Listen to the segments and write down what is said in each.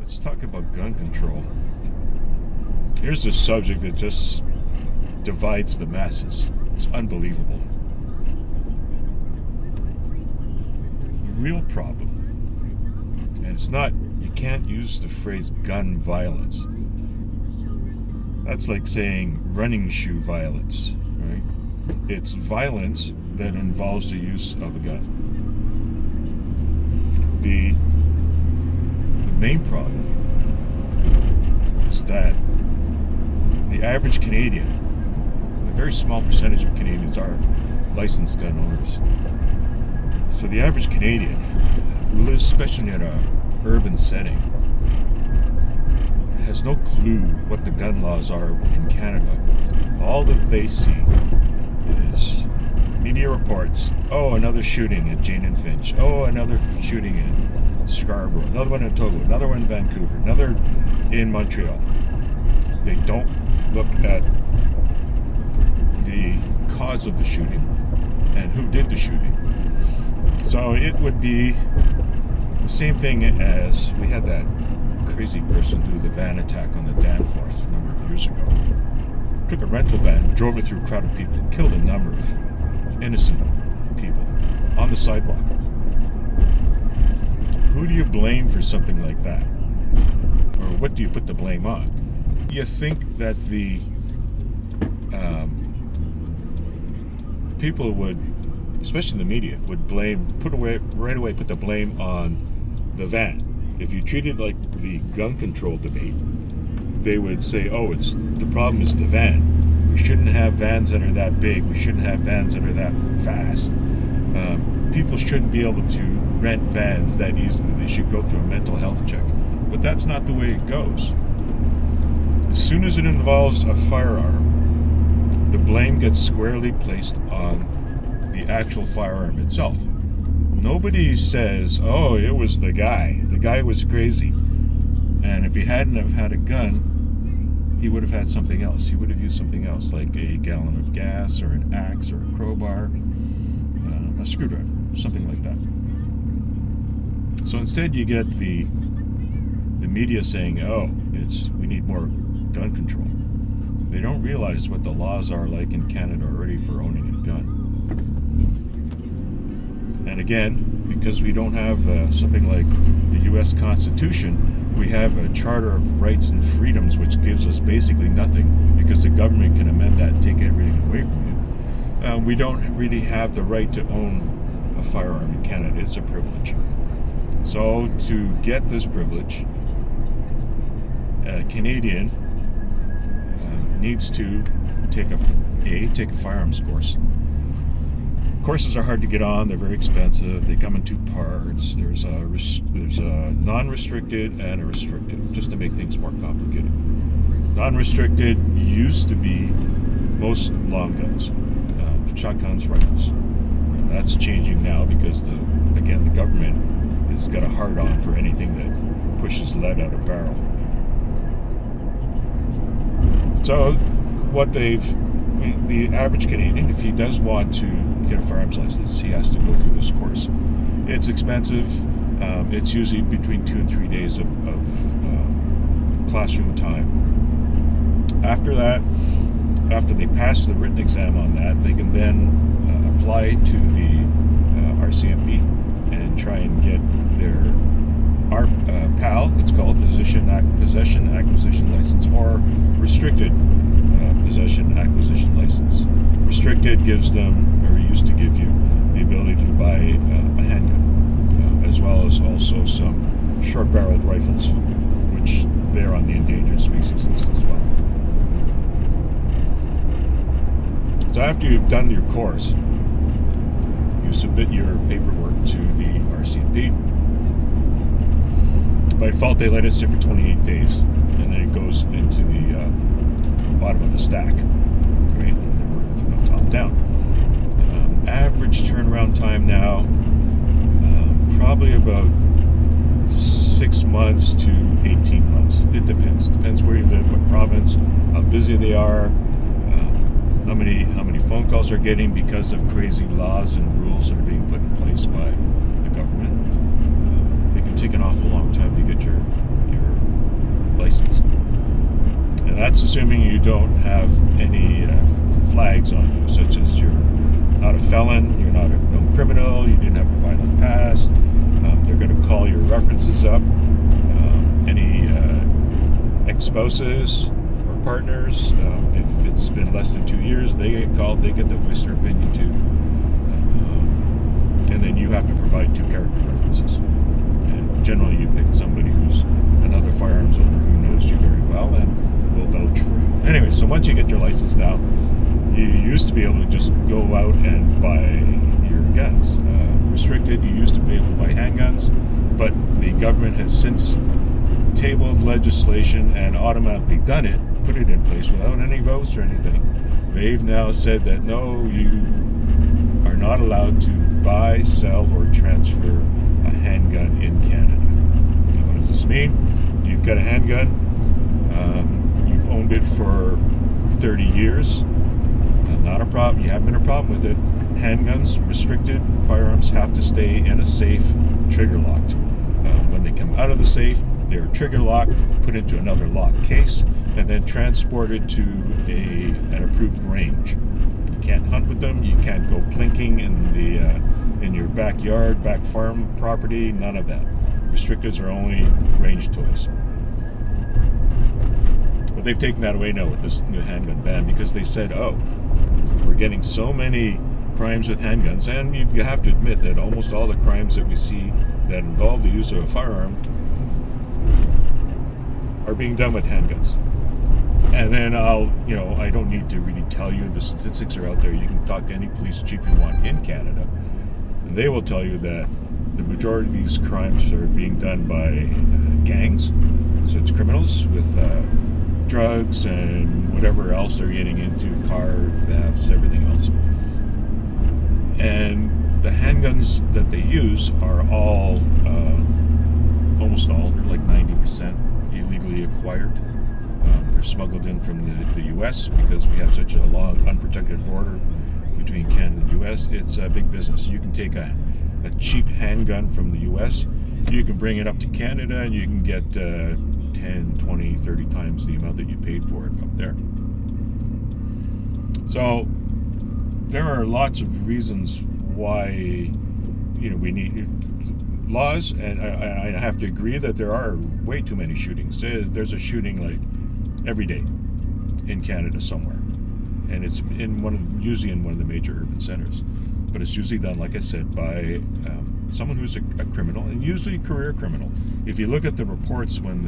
Let's talk about gun control. Here's a subject that just divides the masses. It's unbelievable. The real problem, and it's not, you can't use the phrase gun violence. That's like saying running shoe violence, right? It's violence that involves the use of a gun. The main problem is that the average Canadian, a very small percentage of Canadians are licensed gun owners. So the average Canadian who lives, especially in an urban setting, has no clue what the gun laws are in Canada. All that they see is media reports. Oh, another shooting at Jane and Finch. Oh, another shooting in Scarborough. Another one in Ottawa. Another one in Vancouver. Another in Montreal. They don't look at the cause of the shooting and who did the shooting. So it would be the same thing as we had that crazy person do the van attack on the Danforth a number of years ago. Took a rental van, drove it through a crowd of people, killed a number of innocent people on the sidewalk. Who do you blame for something like that? Or what do you put the blame on? You think that the people would, especially the media, would put the blame on the van. If you treat it like the gun control debate, they would say, oh, the problem is the van. We shouldn't have vans that are that big. We shouldn't have vans that are that fast. People shouldn't be able to rent vans that easily. They should go through a mental health check. But that's not the way it goes. As soon as it involves a firearm, the blame gets squarely placed on the actual firearm itself. Nobody says, oh, it was the guy. The guy was crazy. And if he hadn't have had a gun, he would have had something else. He would have used something else, like a gallon of gas or an axe or a crowbar, a screwdriver, something like that. So instead you get the media saying, oh, we need more gun control. They don't realize what the laws are like in Canada already for owning a gun. And again, because we don't have something like the U.S. Constitution, we have a Charter of Rights and Freedoms, which gives us basically nothing because the government can amend that and take everything away from you. We don't really have the right to own a firearm in Canada. It's a privilege. So to get this privilege, a Canadian needs to take a firearms course. Courses are hard to get on. They're very expensive. They come in two parts. There's a non-restricted and a restricted, just to make things more complicated. Non-restricted used to be most long guns, shotguns, rifles. That's changing now because the government has got a hard-on for anything that pushes lead out of barrel. So what the average Canadian, if he does want to get a firearms license, he has to go through this course. It's expensive. It's usually between 2 and 3 days of classroom time. After that, after they pass the written exam on that, they can then apply to the RCMP and try and get their PAL, it's called Possession Acquisition License, or Restricted Possession Acquisition License. Restricted gives them, or used to give you, the ability to buy a handgun, as well as also some short-barreled rifles, which they're on the endangered species list as well. So after you've done your course, you submit your paperwork to the RCMP. By default, they let us sit for 28 days, and then it goes into the bottom of the stack, right? And they're working from the top down. Average turnaround time now, probably about 6 months to 18 months. It depends. Depends where you live, what province, how busy they are, how many phone calls they're getting because of crazy laws and rules that are being put in place by the government. It can take an awful long time to get your that's assuming you don't have any flags on you, such as you're not a felon, you're not a known criminal, you didn't have a violent past. They're going to call your references up. Any ex-spouses or partners, if it's been less than 2 years, they get called, they get to voice their opinion too. And then you have to provide 2 character references. And generally you pick somebody who's another firearms owner who knows you very well and will vouch for you. Anyway, so once you get your license now, you used to be able to just go out and buy your guns. Restricted, you used to be able to buy handguns, but the government has since tabled legislation and automatically done it, put it in place without any votes or anything. They've now said that no, you are not allowed to buy, sell, or transfer a handgun in Canada. Now, what does this mean? You've got a handgun, you've owned it for 30 years, not a problem, you haven't been a problem with it. Handguns, restricted firearms, have to stay in a safe, trigger locked. When they come out of the safe, they're trigger locked, put into another locked case, and then transported to an approved range. You can't hunt with them. You can't go plinking in your backyard, back farm property. None of that. Restricteds are only range toys. But they've taken that away now with this new handgun ban because they said, oh, we're getting so many crimes with handguns, and you have to admit that almost all the crimes that we see that involve the use of a firearm are being done with handguns. And then I don't need to really tell you, the statistics are out there. You can talk to any police chief you want in Canada, and they will tell you that the majority of these crimes are being done by gangs. So it's criminals with drugs and whatever else they're getting into, car thefts, everything else. And the handguns that they use are all, almost all, they're like 90% illegally acquired. They're smuggled in from the U.S. because we have such a long, unprotected border between Canada and the U.S. It's a big business. You can take a cheap handgun from the U.S., you can bring it up to Canada, and you can get 10, 20, 30 times the amount that you paid for it up there. So there are lots of reasons why we need laws, and I have to agree that there are way too many shootings. There's a shooting like every day in Canada somewhere, and it's usually in one of the major urban centers. But it's usually done, like I said, by someone who's a criminal, and usually a career criminal. If you look at the reports when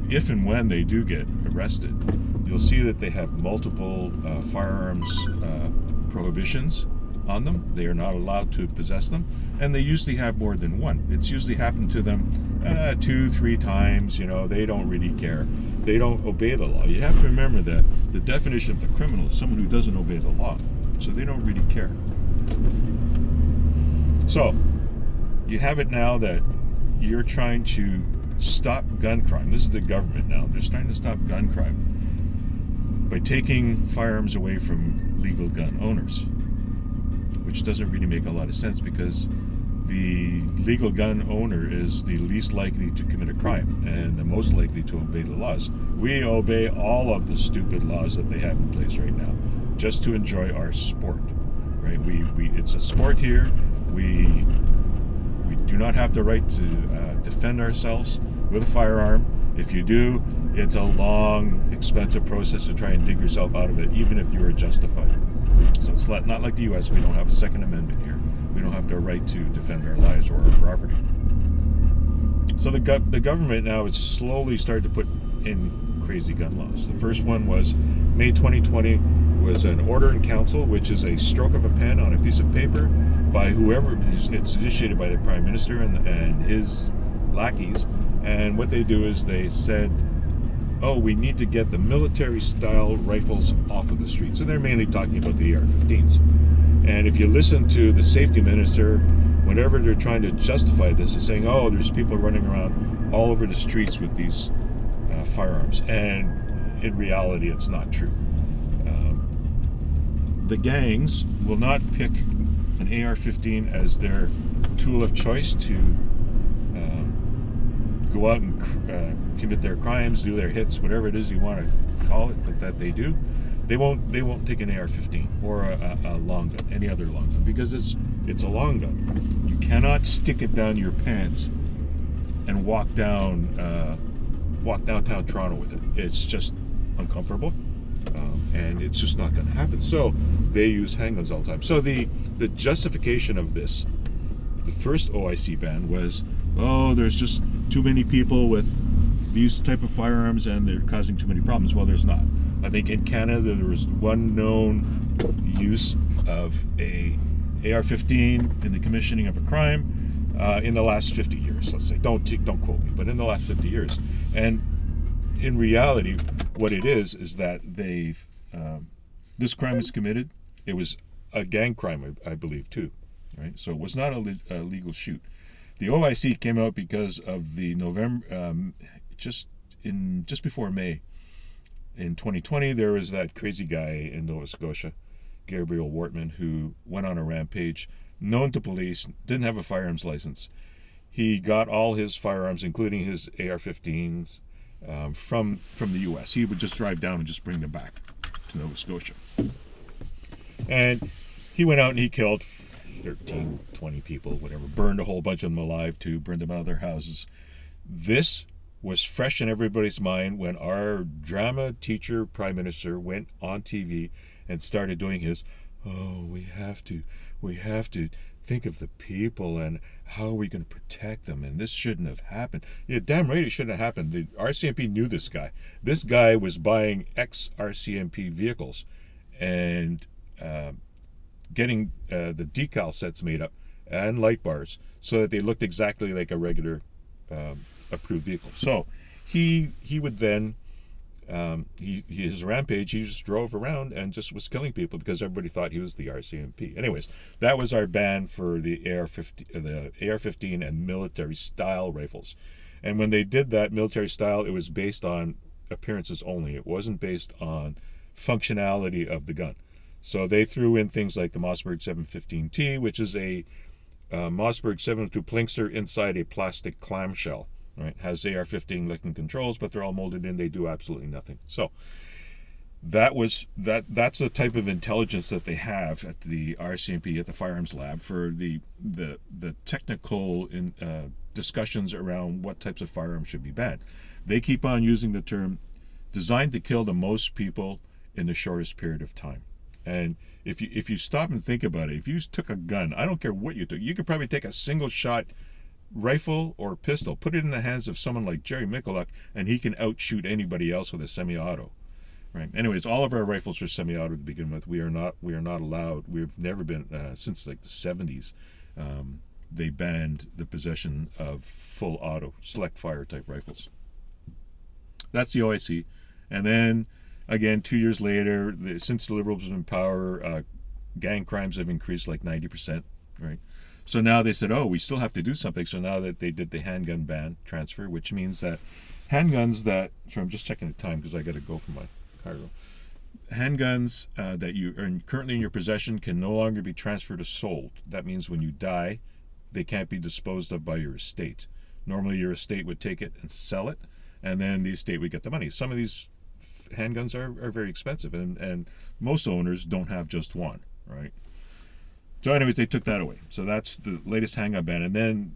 if and when they do get arrested, you'll see that they have multiple firearms prohibitions on them. They are not allowed to possess them, and they usually have more than one. It's usually happened to them 2-3 times. They don't really care. They don't obey the law. You have to remember that the definition of the criminal is someone who doesn't obey the law, so they don't really care. So you have it now that you're trying to stop gun crime. This is the government now. They're trying to stop gun crime by taking firearms away from legal gun owners, which doesn't really make a lot of sense because the legal gun owner is the least likely to commit a crime and the most likely to obey the laws. We obey all of the stupid laws that they have in place right now just to enjoy our sport, right? It's a sport here. We do not have the right to defend ourselves with a firearm. If you do, it's a long, expensive process to try and dig yourself out of it, even if you are justified. So it's not like the U.S. We don't have a Second Amendment here. We don't have the right to defend our lives or our property. So the government now is slowly starting to put in crazy gun laws. The first one was May 2020 was an order in council, which is a stroke of a pen on a piece of paper by whoever. It's initiated by the Prime Minister and his lackeys. And what they do is they said, oh, we need to get the military-style rifles off of the streets. And they're mainly talking about the AR-15s. And if you listen to the safety minister, whenever they're trying to justify this, they're saying, oh, there's people running around all over the streets with these firearms. And in reality, it's not true. The gangs will not pick an AR-15 as their tool of choice to go out and commit their crimes, do their hits, whatever it is you want to call it, but that they do. They won't take an AR-15 or a long gun, any other long gun, because it's a long gun. You cannot stick it down your pants and walk downtown Toronto with it. It's just uncomfortable, and it's just not going to happen. So they use handguns all the time. So the justification of this, the first OIC ban was, there's just too many people with these type of firearms and they're causing too many problems. Well, there's not. I think in Canada there was one known use of a AR-15 in the commissioning of a crime in the last 50 years. Let's say, don't quote me, but in the last 50 years. And in reality, what it is that they've this crime was committed. It was a gang crime, I believe, too, right? So it was not a legal shoot. The OIC came out because of the November, just before May. In 2020, there was that crazy guy in Nova Scotia, Gabriel Wortman, who went on a rampage, known to police, didn't have a firearms license. He got all his firearms, including his AR-15s, from the U.S. He would just drive down and just bring them back to Nova Scotia. And he went out and he killed 13, 20 people, whatever, burned a whole bunch of them alive too, burned them out of their houses. This was fresh in everybody's mind when our drama teacher prime minister went on TV and started doing his, we have to think of the people and how are we going to protect them, and this shouldn't have happened. Yeah, damn right it shouldn't have happened. The RCMP knew this guy. This guy was buying ex-RCMP vehicles and getting the decal sets made up and light bars so that they looked exactly like a regular approved vehicle. So he would then his rampage, he just drove around and just was killing people because everybody thought he was the RCMP. Anyways, that was our ban for the AR-15 and military style rifles. And when they did that military style, it was based on appearances only. It wasn't based on functionality of the gun. So they threw in things like the Mossberg 715T, which is a Mossberg 702 Plinkster inside a plastic clamshell. Right, has AR-15 looking controls, but they're all molded in. They do absolutely nothing. So that's the type of intelligence that they have at the RCMP, at the firearms lab, for the technical discussions around what types of firearms should be banned. They keep on using the term designed to kill the most people in the shortest period of time. And if you stop and think about it, if you took a gun, I don't care what you took, you could probably take a single shot rifle or pistol, put it in the hands of someone like Jerry Michaluk, and he can outshoot anybody else with a semi-auto. Right. Anyways, all of our rifles are semi-auto to begin with. We are not allowed. We've never been since like the 70s. They banned the possession of full auto, select fire type rifles. That's the OIC. And then again, 2 years later, since the Liberals have been in power, gang crimes have increased like 90%. Right. So now they said, we still have to do something. So now that they did the handgun ban transfer, which means that handguns that, so I'm just checking the time because I got to go for my Cairo. Handguns that you are currently in your possession can no longer be transferred or sold. That means when you die, they can't be disposed of by your estate. Normally your estate would take it and sell it, and then the estate would get the money. Some of these handguns are very expensive, and most owners don't have just one, right? So anyways, they took that away. So that's the latest handgun ban. And then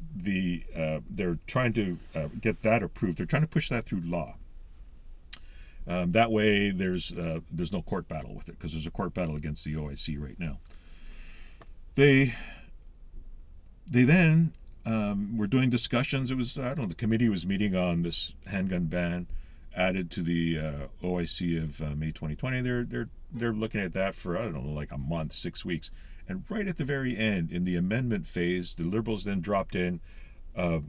they're trying to get that approved. They're trying to push that through law. That way there's no court battle with it, because there's a court battle against the OIC right now. They then were doing discussions. It was, the committee was meeting on this handgun ban added to the OIC of May 2020. They're looking at that for, like a month, 6 weeks. And right at the very end, in the amendment phase, the Liberals then dropped in a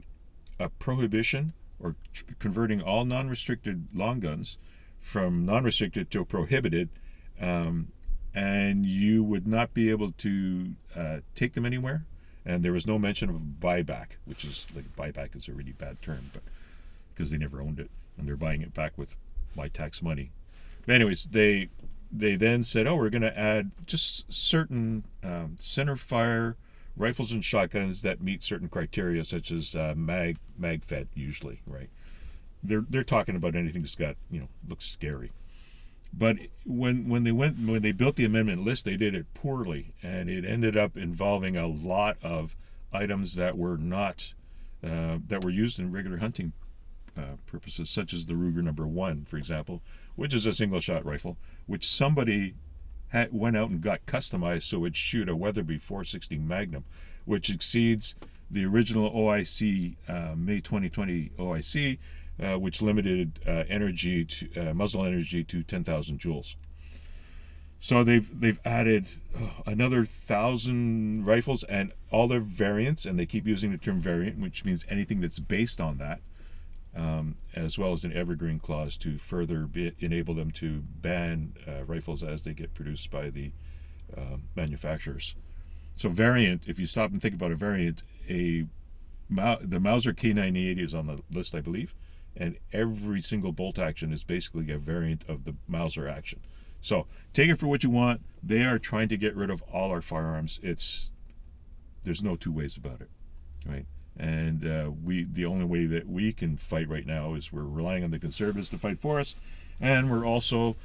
prohibition or converting all non-restricted long guns from non-restricted to prohibited, and you would not be able to take them anywhere. And there was no mention of buyback, which is like buyback is a really bad term, but because they never owned it and they're buying it back with my tax money. But anyways, they then said, we're going to add just certain center fire rifles and shotguns that meet certain criteria, such as mag fed, usually, right? They're talking about anything that's got, looks scary. But when they built the amendment list, they did it poorly, and it ended up involving a lot of items that were not that were used in regular hunting purposes, such as the Ruger number 1, for example, which is a single shot rifle, which somebody went out and got customized so it shoot a Weatherby 460 Magnum, which exceeds the original OIC May 2020 OIC, which limited energy to muzzle energy to 10,000 joules. So they've added another 1,000 rifles and all their variants, and they keep using the term variant, which means anything that's based on that, as well as an evergreen clause to further enable them to ban rifles as they get produced by the manufacturers. So variant, if you stop and think about a variant, the Mauser K980 is on the list, I believe, and every single bolt action is basically a variant of the Mauser action. So take it for what you want. They are trying to get rid of all our firearms. There's no two ways about it, right? And the only way that we can fight right now is we're relying on the conservatives to fight for us, and we're also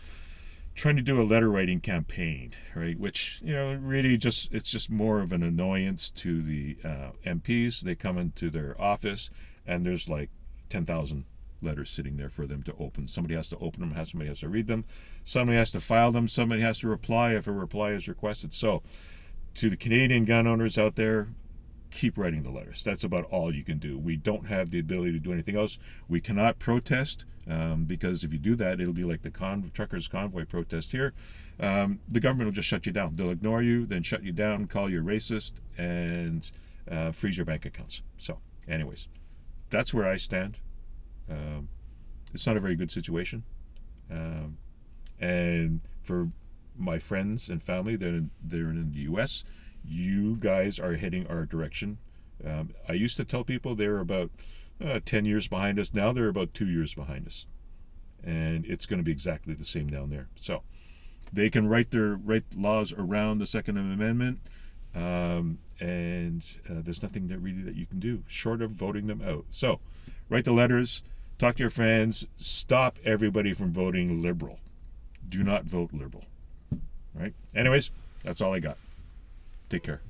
trying to do a letter writing campaign, right? Which really it's just more of an annoyance to the MPs. They come into their office and there's like 10,000 letters sitting there for them to open. Somebody has to open them, somebody has to read them, somebody has to file them, somebody has to reply if a reply is requested. So to the Canadian gun owners out there, keep writing the letters. That's about all you can do. We don't have the ability to do anything else. We cannot protest because if you do that, it'll be like the truckers convoy protest here. The government will just shut you down. They'll ignore you, then shut you down, call you racist, and freeze your bank accounts. So anyways, that's where I stand. It's not a very good situation. And for my friends and family that they're in the U.S., you guys are heading our direction. I used to tell people they were about 10 years behind us. Now they're about 2 years behind us. And it's going to be exactly the same down there. So they can write laws around the Second Amendment, and there's nothing that you can do short of voting them out. So write the letters, talk to your friends, stop everybody from voting liberal. Do not vote liberal. All right? Anyways, that's all I got. Take care.